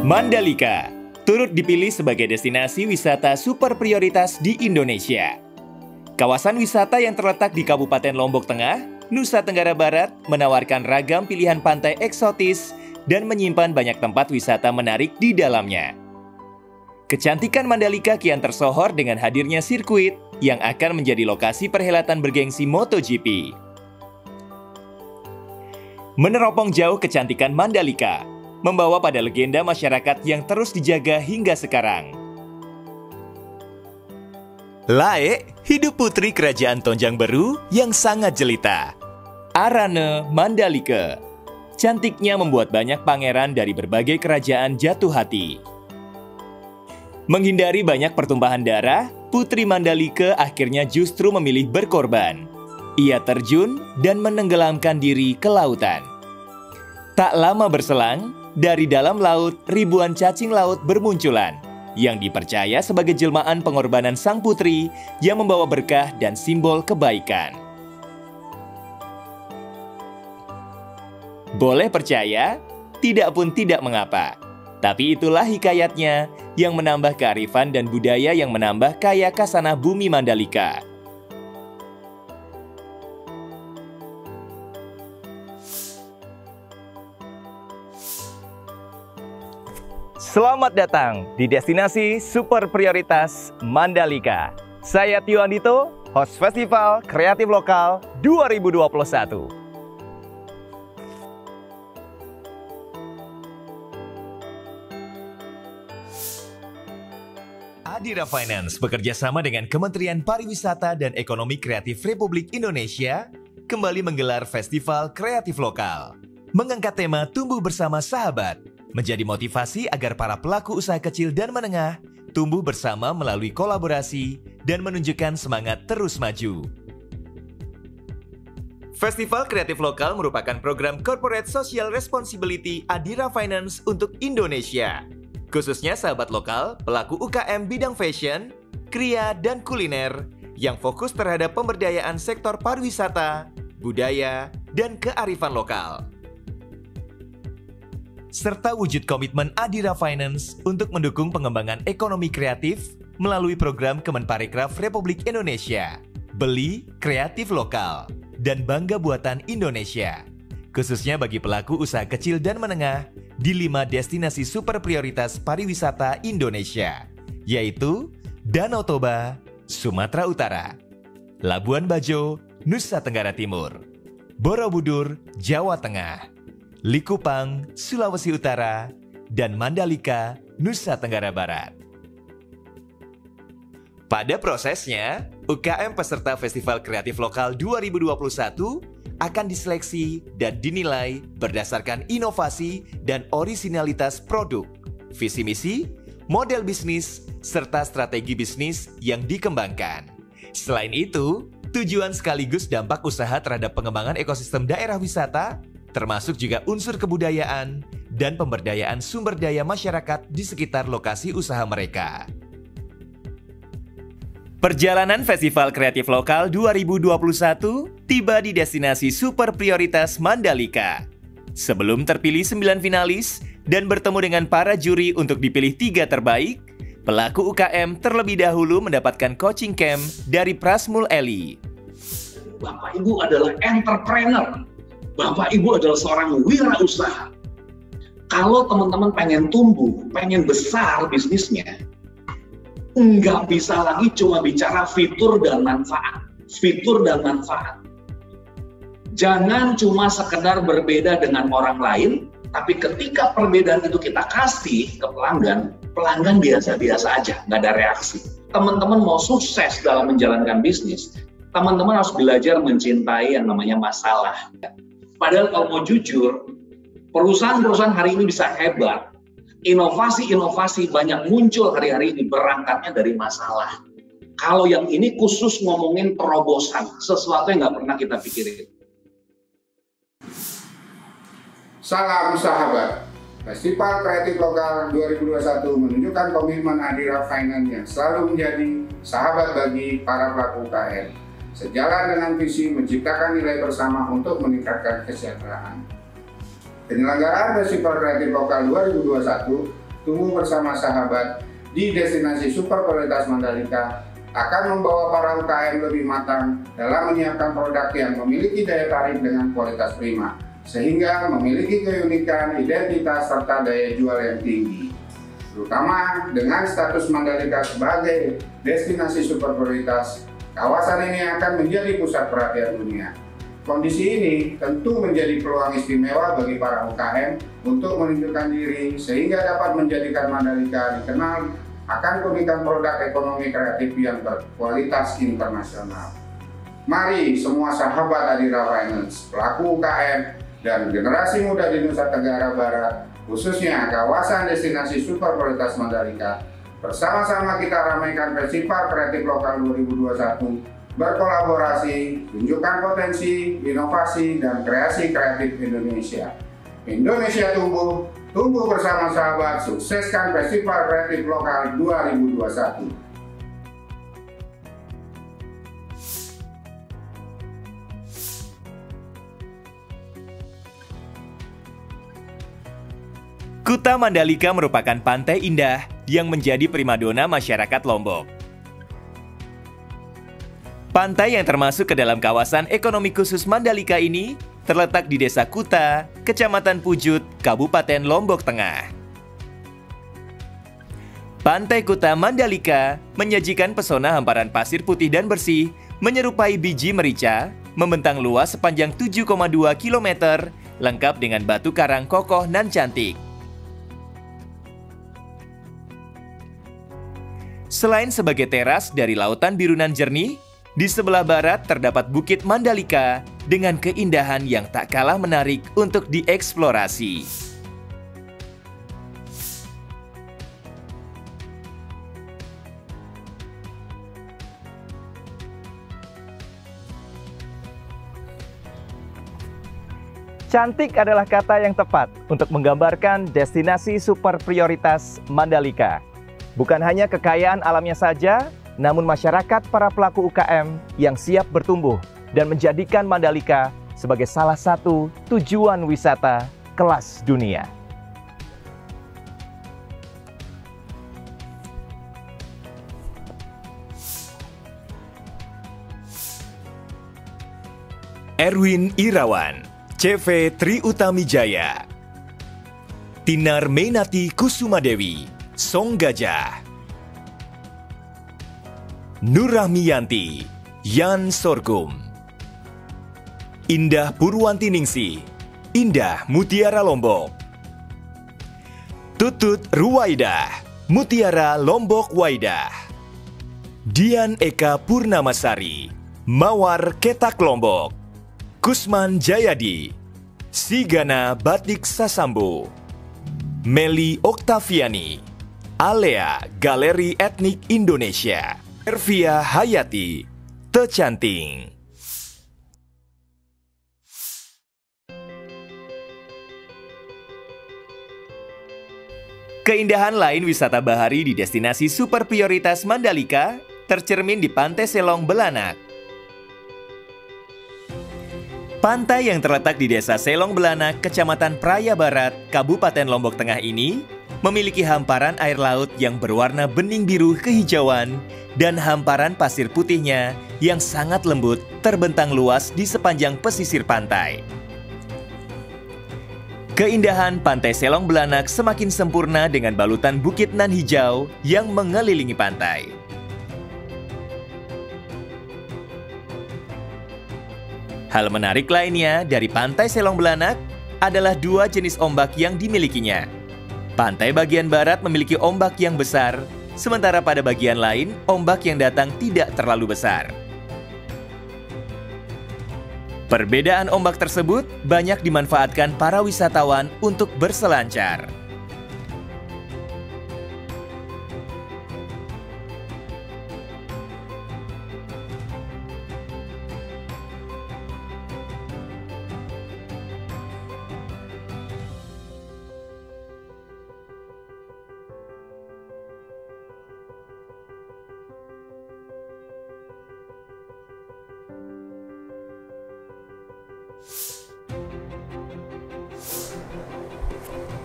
Mandalika turut dipilih sebagai destinasi wisata super prioritas di Indonesia. Kawasan wisata yang terletak di Kabupaten Lombok Tengah, Nusa Tenggara Barat menawarkan ragam pilihan pantai eksotis dan menyimpan banyak tempat wisata menarik di dalamnya. Kecantikan Mandalika kian tersohor dengan hadirnya sirkuit yang akan menjadi lokasi perhelatan bergengsi MotoGP. Meneropong jauh kecantikan Mandalika, membawa pada legenda masyarakat yang terus dijaga hingga sekarang. Lae, hidup putri kerajaan Tonjang Beru yang sangat jelita. Arane Mandalika. Cantiknya membuat banyak pangeran dari berbagai kerajaan jatuh hati. Menghindari banyak pertumpahan darah, Putri Mandalika akhirnya justru memilih berkorban. Ia terjun dan menenggelamkan diri ke lautan. Tak lama berselang, dari dalam laut, ribuan cacing laut bermunculan, yang dipercaya sebagai jelmaan pengorbanan sang putri yang membawa berkah dan simbol kebaikan. Boleh percaya, tidak pun tidak mengapa. Tapi itulah hikayatnya yang menambah kearifan dan budaya yang menambah kaya kasanah bumi Mandalika. Selamat datang di destinasi super prioritas Mandalika. Saya Tio Andito, host Festival Kreatif Lokal 2021. Adira Finance bekerja sama dengan Kementerian Pariwisata dan Ekonomi Kreatif Republik Indonesia kembali menggelar Festival Kreatif Lokal. Mengangkat tema Tumbuh Bersama Sahabat, menjadi motivasi agar para pelaku usaha kecil dan menengah tumbuh bersama melalui kolaborasi dan menunjukkan semangat terus maju. Festival Kreatif Lokal merupakan program Corporate Social Responsibility Adira Finance untuk Indonesia. Khususnya sahabat lokal, pelaku UKM bidang fashion, kria, dan kuliner yang fokus terhadap pemberdayaan sektor pariwisata, budaya, dan kearifan lokal. Serta wujud komitmen Adira Finance untuk mendukung pengembangan ekonomi kreatif melalui program Kemenparekraf Republik Indonesia, Beli Kreatif Lokal, dan Bangga Buatan Indonesia, khususnya bagi pelaku usaha kecil dan menengah di 5 destinasi super prioritas pariwisata Indonesia, yaitu Danau Toba, Sumatera Utara, Labuan Bajo, Nusa Tenggara Timur, Borobudur, Jawa Tengah, Likupang, Sulawesi Utara, dan Mandalika, Nusa Tenggara Barat. Pada prosesnya, UKM peserta Festival Kreatif Lokal 2021 akan diseleksi dan dinilai berdasarkan inovasi dan orisinalitas produk, visi misi, model bisnis, serta strategi bisnis yang dikembangkan. Selain itu, tujuan sekaligus dampak usaha terhadap pengembangan ekosistem daerah wisata, termasuk juga unsur kebudayaan dan pemberdayaan sumber daya masyarakat di sekitar lokasi usaha mereka. Perjalanan Festival Kreatif Lokal 2021 tiba di destinasi super prioritas Mandalika. Sebelum terpilih 9 finalis dan bertemu dengan para juri untuk dipilih 3 terbaik, pelaku UKM terlebih dahulu mendapatkan coaching camp dari Prasmul Eli. Bapak Ibu adalah entrepreneur. Bapak Ibu adalah seorang wirausaha. Kalau teman-teman pengen tumbuh, pengen besar bisnisnya, nggak bisa lagi cuma bicara fitur dan manfaat. Fitur dan manfaat. Jangan cuma sekedar berbeda dengan orang lain, tapi ketika perbedaan itu kita kasih ke pelanggan, pelanggan biasa-biasa aja, nggak ada reaksi. Teman-teman mau sukses dalam menjalankan bisnis, teman-teman harus belajar mencintai yang namanya masalah. Padahal kalau mau jujur, perusahaan-perusahaan hari ini bisa hebat. Inovasi-inovasi banyak muncul hari-hari ini berangkatnya dari masalah. Kalau yang ini khusus ngomongin terobosan, sesuatu yang nggak pernah kita pikirin. Salam sahabat, Festival Kreatif Lokal 2021 menunjukkan komitmen Adira Finance yang selalu menjadi sahabat bagi para pelaku UKM. Sejalan dengan visi menciptakan nilai bersama untuk meningkatkan kesejahteraan. Penyelenggaraan Festival Kreatif Lokal 2021 Tumbuh Bersama Sahabat di destinasi super prioritas Mandalika akan membawa para UKM lebih matang dalam menyiapkan produk yang memiliki daya tarik dengan kualitas prima, sehingga memiliki keunikan, identitas, serta daya jual yang tinggi. Terutama dengan status Mandalika sebagai destinasi super prioritas, kawasan ini akan menjadi pusat perhatian dunia. Kondisi ini tentu menjadi peluang istimewa bagi para UKM untuk menunjukkan diri sehingga dapat menjadikan Mandalika dikenal akan keunikan produk ekonomi kreatif yang berkualitas internasional. Mari semua sahabat Adira Finance, pelaku UKM, dan generasi muda di Nusa Tenggara Barat, khususnya kawasan destinasi super prioritas Mandalika, bersama-sama kita ramaikan Festival Kreatif Lokal 2021, berkolaborasi, tunjukkan potensi, inovasi, dan kreasi kreatif Indonesia. Indonesia tumbuh, tumbuh bersama sahabat, sukseskan Festival Kreatif Lokal 2021. Kuta Mandalika merupakan pantai indah yang menjadi primadona masyarakat Lombok. Pantai yang termasuk ke dalam kawasan ekonomi khusus Mandalika ini terletak di Desa Kuta, Kecamatan Pujut, Kabupaten Lombok Tengah. Pantai Kuta Mandalika menyajikan pesona hamparan pasir putih dan bersih, menyerupai biji merica, membentang luas sepanjang 7,2 km, lengkap dengan batu karang kokoh nan cantik. Selain sebagai teras dari lautan biru nan jernih, di sebelah barat terdapat Bukit Mandalika dengan keindahan yang tak kalah menarik untuk dieksplorasi. Cantik adalah kata yang tepat untuk menggambarkan destinasi super prioritas Mandalika. Bukan hanya kekayaan alamnya saja, namun masyarakat para pelaku UKM yang siap bertumbuh dan menjadikan Mandalika sebagai salah satu tujuan wisata kelas dunia. Erwin Irawan, CV Tri Utamijaya, Tinar Mainati Kusumadewi, Song Gajah, Nurrahmiyanti, Yan Sorghum, Indah Purwanti Ningsih, Indah Mutiara Lombok, Tutut Ruwaidah, Mutiara Lombok Waidah, Dian Eka Purnamasari, Mawar Ketak Lombok, Kusman Jayadi, Sigana Batik Sasambu, Meli Oktaviani, Alea Galeri Etnik Indonesia, Ervia Hayati, Tecanting. Keindahan lain wisata bahari di destinasi super prioritas Mandalika tercermin di Pantai Selong Belanak. Pantai yang terletak di Desa Selong Belanak, Kecamatan Praya Barat, Kabupaten Lombok Tengah ini memiliki hamparan air laut yang berwarna bening biru kehijauan dan hamparan pasir putihnya yang sangat lembut terbentang luas di sepanjang pesisir pantai. Keindahan Pantai Selong Belanak semakin sempurna dengan balutan bukit nan hijau yang mengelilingi pantai. Hal menarik lainnya dari Pantai Selong Belanak adalah dua jenis ombak yang dimilikinya. Pantai bagian barat memiliki ombak yang besar, sementara pada bagian lain, ombak yang datang tidak terlalu besar. Perbedaan ombak tersebut banyak dimanfaatkan para wisatawan untuk berselancar.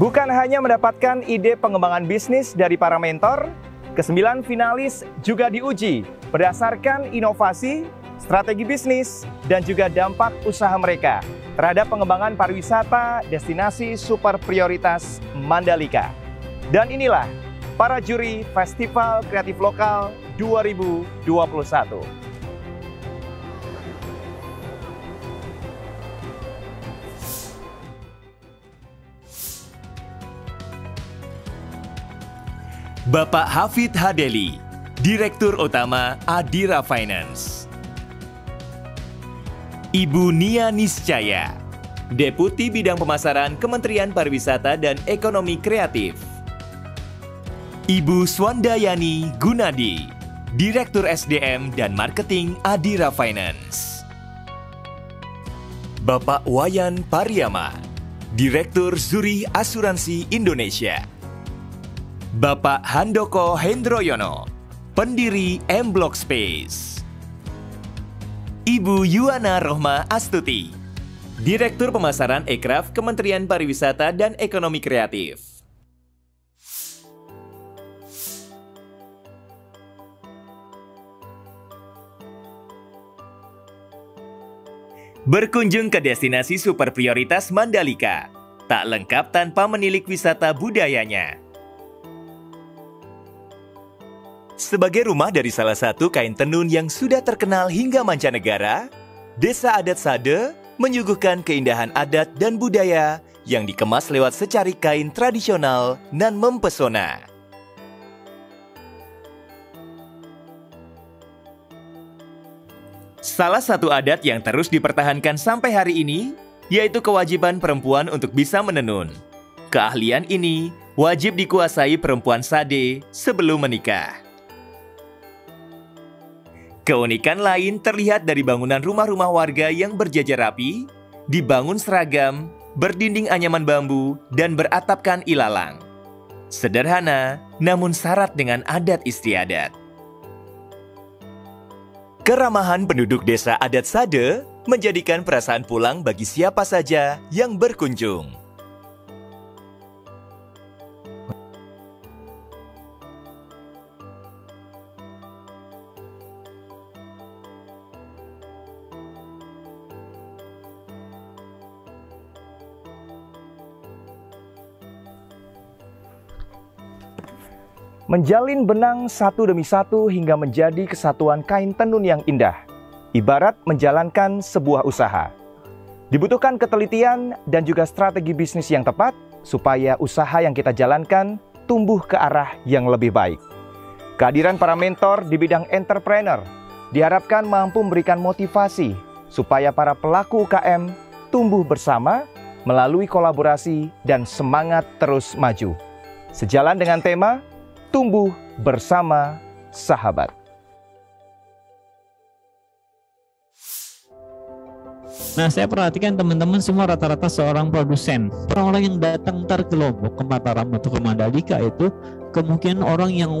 Bukan hanya mendapatkan ide pengembangan bisnis dari para mentor, ke-9 finalis juga diuji berdasarkan inovasi, strategi bisnis, dan juga dampak usaha mereka terhadap pengembangan pariwisata destinasi super prioritas Mandalika. Dan inilah para juri Festival Kreatif Lokal 2021. Bapak Hafid Hadeli, Direktur Utama Adira Finance. Ibu Nia Niscaya, Deputi Bidang Pemasaran Kementerian Pariwisata dan Ekonomi Kreatif. Ibu Swandayani Gunadi, Direktur SDM dan Marketing Adira Finance. Bapak Wayan Pariama, Direktur Zurich Asuransi Indonesia. Bapak Handoko Hendroyono, pendiri M-Block Space. Ibu Yuana Rohma Astuti, Direktur Pemasaran Ekraf Kementerian Pariwisata dan Ekonomi Kreatif. Berkunjung ke destinasi super prioritas Mandalika, tak lengkap tanpa menilik wisata budayanya. Sebagai rumah dari salah satu kain tenun yang sudah terkenal hingga mancanegara, Desa Adat Sade menyuguhkan keindahan adat dan budaya yang dikemas lewat secari kain tradisional nan mempesona. Salah satu adat yang terus dipertahankan sampai hari ini, yaitu kewajiban perempuan untuk bisa menenun. Keahlian ini wajib dikuasai perempuan Sade sebelum menikah. Keunikan lain terlihat dari bangunan rumah-rumah warga yang berjajar rapi, dibangun seragam, berdinding anyaman bambu, dan beratapkan ilalang. Sederhana, namun syarat dengan adat istiadat. Keramahan penduduk Desa Adat Sade menjadikan perasaan pulang bagi siapa saja yang berkunjung. Menjalin benang satu demi satu hingga menjadi kesatuan kain tenun yang indah, ibarat menjalankan sebuah usaha. Dibutuhkan ketelitian dan juga strategi bisnis yang tepat supaya usaha yang kita jalankan tumbuh ke arah yang lebih baik. Kehadiran para mentor di bidang entrepreneur diharapkan mampu memberikan motivasi supaya para pelaku UKM tumbuh bersama melalui kolaborasi dan semangat terus maju. Sejalan dengan tema Tumbuh Bersama Sahabat. Nah, saya perhatikan teman-teman semua rata-rata seorang produsen. Orang-orang yang datang ntar ke Lombok, ke Mataram atau ke Mandalika itu kemungkinan orang yang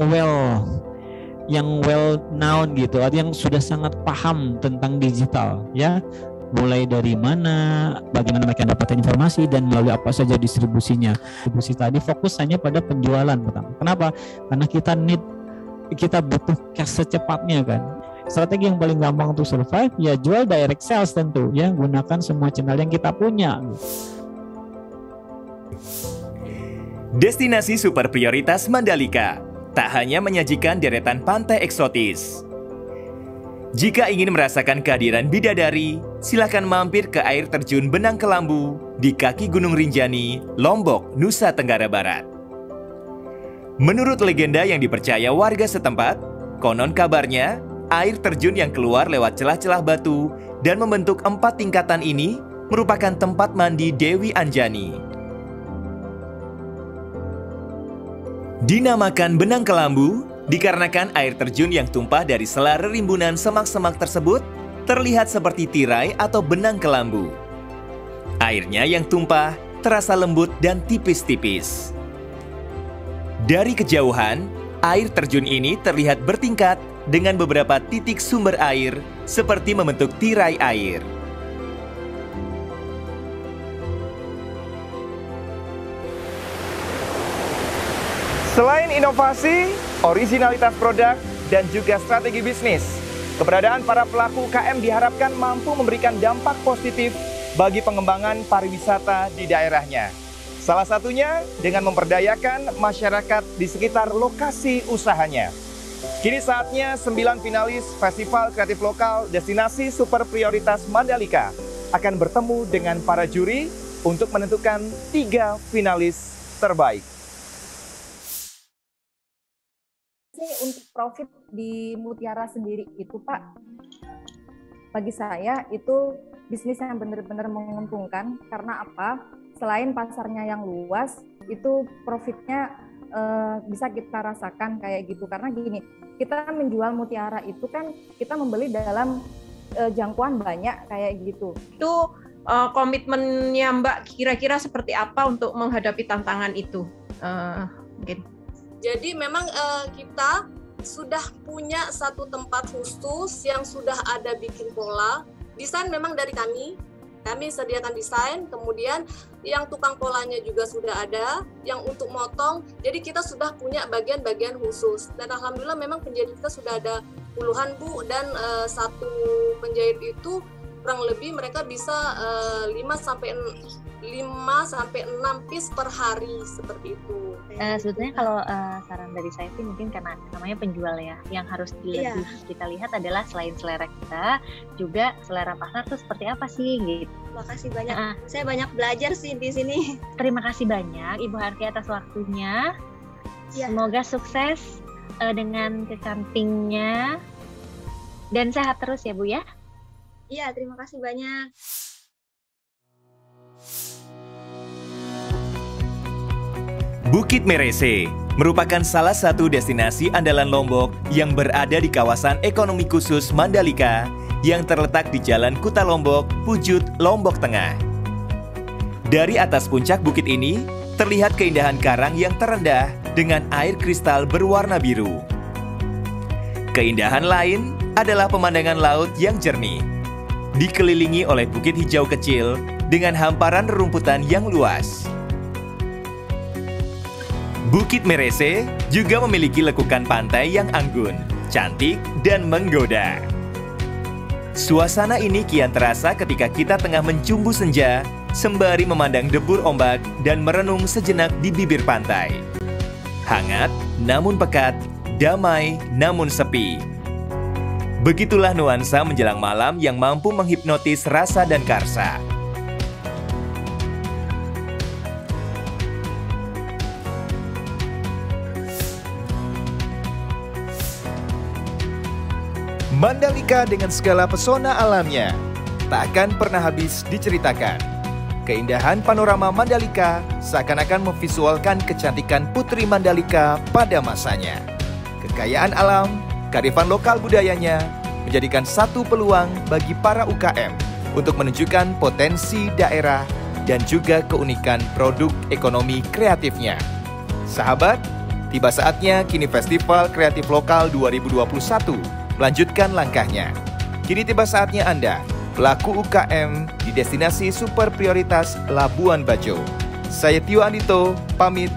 well known gitu, yang sudah sangat paham tentang digital, ya. Mulai dari mana, bagaimana mereka dapat informasi, dan melalui apa saja distribusinya. Distribusi tadi fokus hanya pada penjualan pertama. Kenapa? Karena kita butuh cash secepatnya kan. Strategi yang paling gampang untuk survive ya jual direct sales tentu, ya, gunakan semua channel yang kita punya. Destinasi super prioritas Mandalika tak hanya menyajikan deretan pantai eksotis. Jika ingin merasakan kehadiran bidadari, silakan mampir ke air terjun Benang Kelambu di kaki Gunung Rinjani, Lombok, Nusa Tenggara Barat. Menurut legenda yang dipercaya warga setempat, konon kabarnya air terjun yang keluar lewat celah-celah batu dan membentuk 4 tingkatan ini merupakan tempat mandi Dewi Anjani. Dinamakan Benang Kelambu dikarenakan air terjun yang tumpah dari sela rimbunan semak-semak tersebut terlihat seperti tirai atau benang kelambu. Airnya yang tumpah terasa lembut dan tipis-tipis. Dari kejauhan, air terjun ini terlihat bertingkat dengan beberapa titik sumber air seperti membentuk tirai air. Selain inovasi, originalitas produk, dan juga strategi bisnis, keberadaan para pelaku UKM diharapkan mampu memberikan dampak positif bagi pengembangan pariwisata di daerahnya. Salah satunya dengan memperdayakan masyarakat di sekitar lokasi usahanya. Kini saatnya 9 finalis Festival Kreatif Lokal Destinasi Super Prioritas Mandalika akan bertemu dengan para juri untuk menentukan 3 finalis terbaik. Untuk profit di Mutiara sendiri itu, Pak, bagi saya itu bisnis yang benar-benar menguntungkan. Karena apa? Selain pasarnya yang luas, itu profitnya bisa kita rasakan kayak gitu. Karena gini, kita menjual mutiara itu kan kita membeli dalam jangkauan banyak kayak gitu. Itu komitmennya Mbak kira-kira seperti apa untuk menghadapi tantangan itu? Mungkin. Jadi memang kita sudah punya satu tempat khusus yang sudah ada bikin pola. Desain memang dari kami sediakan desain, kemudian yang tukang polanya juga sudah ada, yang untuk motong, jadi kita sudah punya bagian-bagian khusus. Dan alhamdulillah memang penjahit kita sudah ada puluhan, Bu, dan satu penjahit itu kurang lebih mereka bisa 5 sampai 6 piece per hari seperti itu. Sebetulnya kalau saran dari saya sih mungkin karena namanya penjual ya, yang harus lebih kita lihat adalah selain selera kita, juga selera pasar itu seperti apa sih gitu. Terima kasih banyak. Saya banyak belajar sih di sini. Terima kasih banyak Ibu Harki atas waktunya. Semoga sukses dengan kecampingnya dan sehat terus ya Bu ya. Iya, terima kasih banyak. Bukit Merese merupakan salah satu destinasi andalan Lombok yang berada di kawasan ekonomi khusus Mandalika yang terletak di Jalan Kuta Lombok, Pujut, Lombok Tengah. Dari atas puncak bukit ini, terlihat keindahan karang yang terendah dengan air kristal berwarna biru. Keindahan lain adalah pemandangan laut yang jernih, dikelilingi oleh bukit hijau kecil dengan hamparan rerumputan yang luas. Bukit Merese juga memiliki lekukan pantai yang anggun, cantik, dan menggoda. Suasana ini kian terasa ketika kita tengah mencumbu senja, sembari memandang debur ombak dan merenung sejenak di bibir pantai. Hangat namun pekat, damai namun sepi. Begitulah nuansa menjelang malam yang mampu menghipnotis rasa dan karsa. Mandalika dengan segala pesona alamnya tak akan pernah habis diceritakan. Keindahan panorama Mandalika seakan-akan memvisualkan kecantikan Putri Mandalika pada masanya. Kekayaan alam, kearifan lokal budayanya menjadikan satu peluang bagi para UKM untuk menunjukkan potensi daerah dan juga keunikan produk ekonomi kreatifnya. Sahabat, tiba saatnya kini Festival Kreatif Lokal 2021 melanjutkan langkahnya. Kini tiba saatnya Anda, pelaku UKM di destinasi super prioritas Labuan Bajo. Saya Tio Andito, pamit.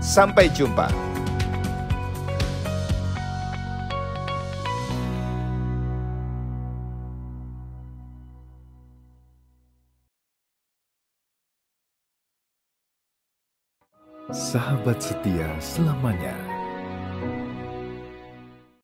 Sampai jumpa. Sahabat setia selamanya.